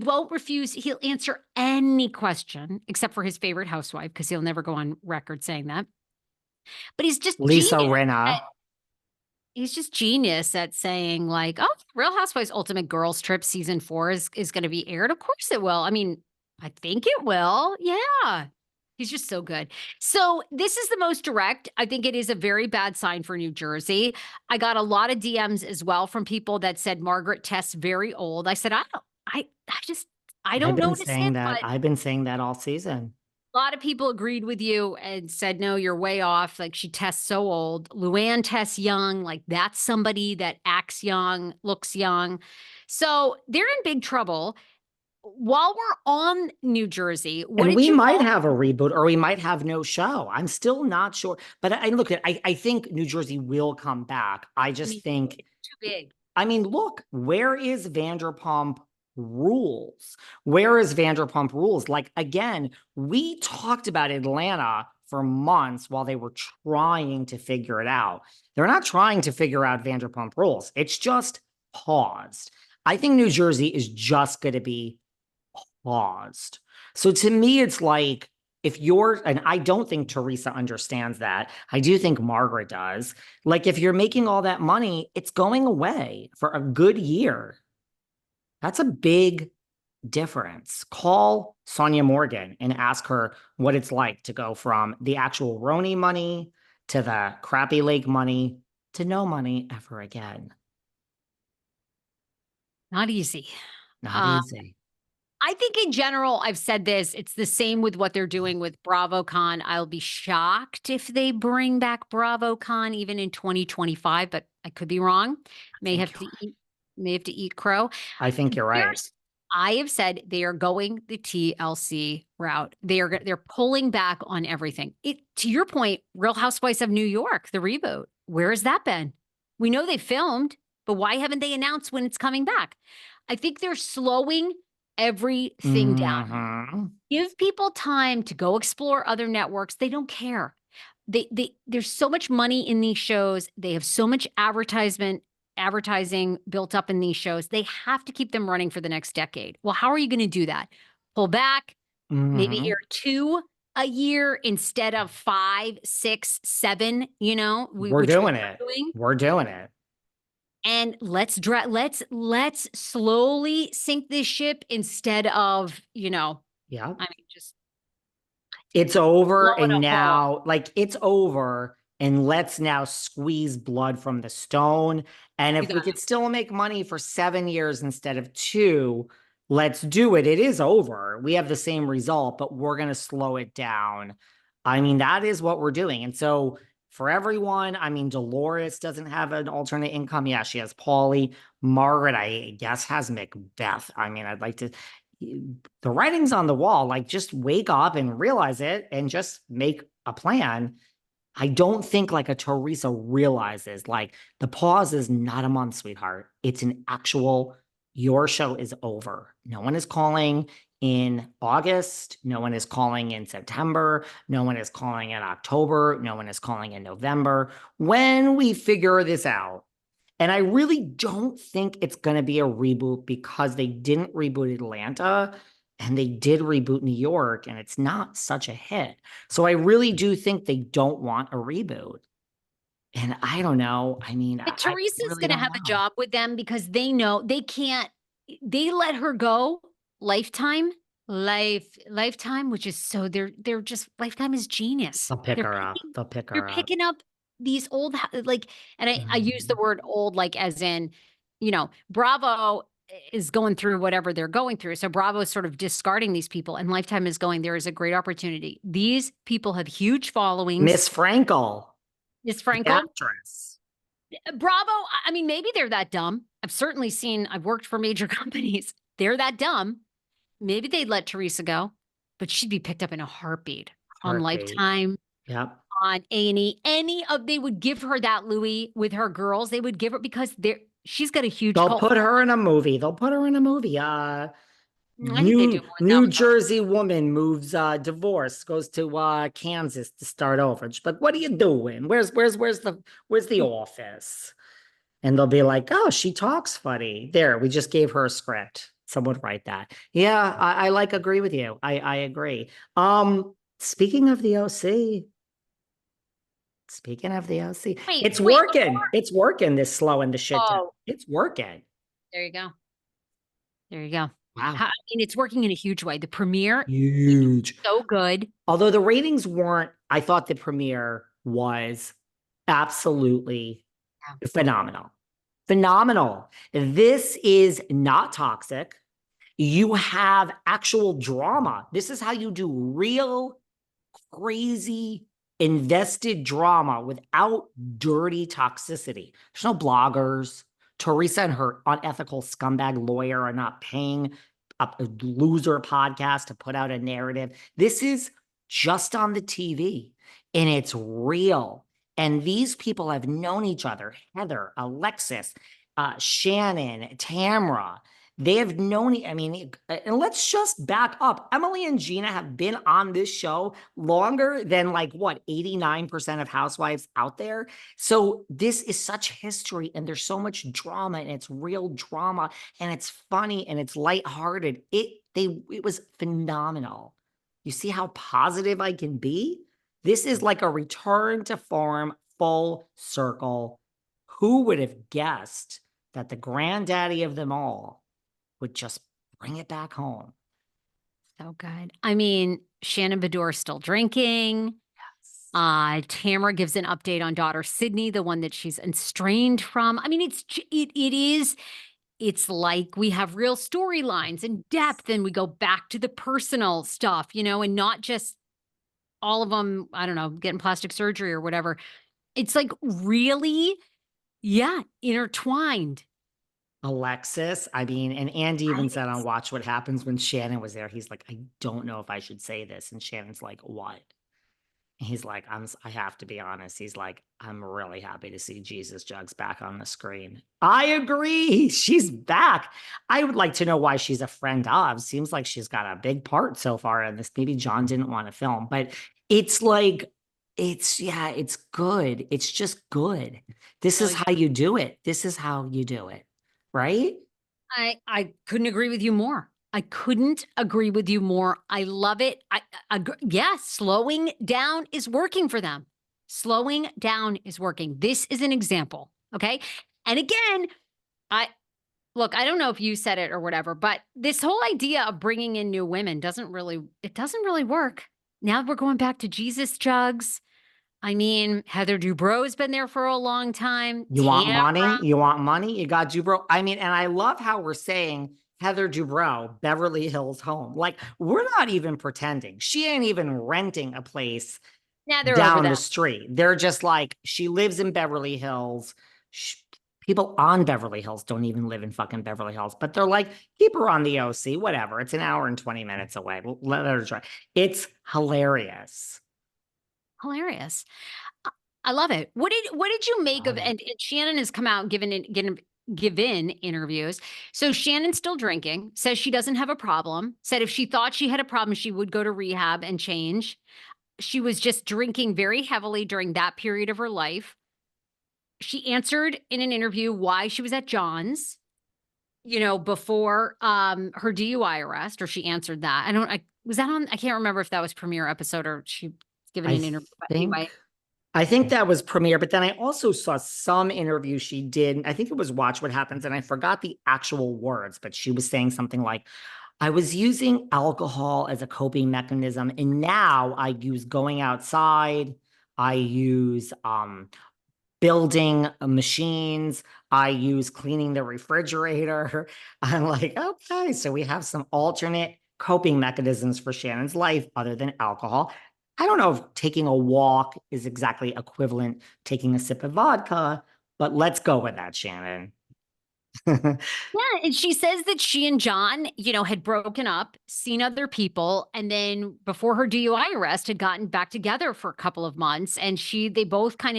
won't refuse. He'll answer any question except for his favorite housewife, because he'll never go on record saying that. But he's just Lisa genius. Rinna. He's just genius at saying, like, oh, Real Housewives Ultimate Girls Trip season 4 is going to be aired. Of course it will. I mean, I think it will. Yeah. He's just so good. So this is the most direct. I think it is a very bad sign for New Jersey. I got a lot of DMs as well from people that said Margaret Tess very old. I said, I don't notice it, but I've been saying that all season. a lot of people agreed with you and said, no, you're way off. Like, she tests so old. Luann tests young. Like, that's somebody that acts young, looks young. So they're in big trouble. While we're on New Jersey, and we might have a reboot, or we might have no show. I'm still not sure. But I think New Jersey will come back. I just think it's too big. I mean, look, where is Vanderpump Rules? Where is Vanderpump Rules? Like, again, we talked about Atlanta for months while they were trying to figure it out. They're not trying to figure out Vanderpump Rules. It's just paused. I think New Jersey is just going to be paused. So to me, it's like, and I don't think Teresa understands that. I do think Margaret does. Like, if you're making all that money, it's going away for a good year. That's a big difference. Call Sonia Morgan and ask her what it's like to go from the actual RHONY money to the crappy lake money to no money ever again. Not easy. Not easy. I think in general, I've said this, it's the same with what they're doing with BravoCon. I'll be shocked if they bring back BravoCon even in 2025, but I could be wrong. May have to eat crow. I think you're right. I have said they are going the TLC route. They're pulling back on everything. To your point, Real Housewives of New York, the reboot, where has that been? We know they filmed, but why haven't they announced when it's coming back? I think they're slowing everything down. Give people time to go explore other networks. They don't care. There's so much money in these shows. They have so much advertising built up in these shows. They have to keep them running for the next decade. Well, how are you going to do that? Pull back, maybe air 2 a year instead of 5, 6, 7, we're doing it. We're doing it. And let's slowly sink this ship instead of, Yeah. I mean, just it's over. And now, it's over. And let's now squeeze blood from the stone. And if we could still make money for 7 years instead of 2, let's do it. It is over. We have the same result, but we're going to slow it down. I mean, that is what we're doing. And so for everyone, I mean, Dolores doesn't have an alternate income. Yeah, she has Paulie. Margaret, I guess, has Macbeth. I mean, I'd like to, the writing's on the wall. Like, just wake up and realize it and just make a plan. I don't think a Teresa realizes, the pause is not a month, sweetheart. It's an actual, your show is over. No one is calling in August. No one is calling in September. No one is calling in October. No one is calling in November. When we figure this out, and I really don't think it's going to be a reboot, because they didn't reboot Atlanta and they did reboot New York, and it's not such a hit. So I really do think they don't want a reboot. And I don't know. I mean, but Teresa's going to have a job with them, because they know they can't, they let her go. Lifetime, which is so they're just, Lifetime is genius. They'll pick her up. They're picking up these old, and I use the word old, as in, Bravo is going through whatever they're going through. So Bravo is sort of discarding these people, and Lifetime is going, there is a great opportunity. These people have huge followings. Miss Frankel. Actress. Bravo. I mean, maybe they're that dumb. I've worked for major companies. They're that dumb. Maybe they'd let Teresa go, but she'd be picked up in a heartbeat. On Lifetime. Yep. On A&E. They would give her that, Louis, with her girls. They would give her, because she's got a huge They'll put her in a movie. New Jersey woman moves, divorce, goes to Kansas to start over. She's like, what are you doing? Where's the office? And they'll be like, oh, she talks funny. There, we just gave her a script. Someone write that. Yeah, I like agree with you. I agree. Speaking of the OC, speaking of the OC, Wait, it's wait. working. It's working, this slow and the shit down. Oh, It's working. there you go. There you go. Wow. I mean, it's working in a huge way. The premiere, Huge. so good. Although the ratings weren't, I thought the premiere was absolutely phenomenal. Phenomenal. This is not toxic. You have actual drama. This is how you do real, crazy, invested drama without dirty toxicity. There's no bloggers. Teresa and her unethical scumbag lawyer are not paying a loser podcast to put out a narrative. This is just on the TV and it's real. And these people have known each other, Heather, Alexis, Shannon, Tamra. They have known, I mean, and let's just back up. Emily and Gina have been on this show longer than like what, 89% of housewives out there. So this is such history and there's so much drama and it's real drama and it's funny and it's lighthearted. It was phenomenal. You see how positive I can be? This is like a return to form, full circle. Who would have guessed that the granddaddy of them all would just bring it back home? So good. I mean, Shannon Beador still drinking. Tamara gives an update on daughter Sydney, the one that she's estranged from. I mean, it's like we have real storylines and depth, and we go back to the personal stuff, and not just all of them, I don't know, getting plastic surgery or whatever. It's like really, yeah, intertwined. Alexis, I mean, and Andy even said on Watch What Happens when Shannon was there, he's like, I don't know if I should say this. And Shannon's like, what? And he's like, I have to be honest. He's like, I'm really happy to see Jesus Jugs back on the screen. I agree. She's back. I would like to know why she's a friend of. Seems like she's got a big part so far in this. Maybe John didn't want to film, but it's like, it's good. It's just good. This is how you do it. This is how you do it. Right? I couldn't agree with you more. I couldn't agree with you more. I love it. Yeah, slowing down is working for them. Slowing down is working. This is an example. Okay. And again, I don't know if you said it or whatever, but this whole idea of bringing in new women doesn't really work. Now we're going back to Jesus Jugs. I mean, Heather Dubrow's been there for a long time. You want money? You want money? You got Dubrow. I mean, and I love how we're saying Heather Dubrow, Beverly Hills home. Like, we're not even pretending. She ain't even renting a place down the street. They're just like, she lives in Beverly Hills. People on Beverly Hills don't even live in fucking Beverly Hills, but they're like, keep her on the OC, whatever. It's an hour and 20 minutes away. Let her try. It's hilarious. Hilarious. I love it. What did you make of, and Shannon has come out and given interviews. So Shannon's still drinking, says she doesn't have a problem, said if she thought she had a problem, she would go to rehab and change. She was just drinking very heavily during that period of her life. She answered in an interview why she was at John's, before her DUI arrest, or she answered that. I can't remember if that was premiere episode or she given an interview. Anyway. I think that was premiere, but then I also saw some interview she did. I think it was Watch What Happens, and I forgot the actual words, but she was saying something like, I was using alcohol as a coping mechanism, and now I use going outside. I use building machines. I use cleaning the refrigerator. I'm like, okay, so we have some alternate coping mechanisms for Shannon's life other than alcohol. I don't know if taking a walk is exactly equivalent to taking a sip of vodka, but let's go with that, Shannon. Yeah, and she says that she and John, had broken up, seen other people, and then before her DUI arrest had gotten back together for a couple of months, and they both kind of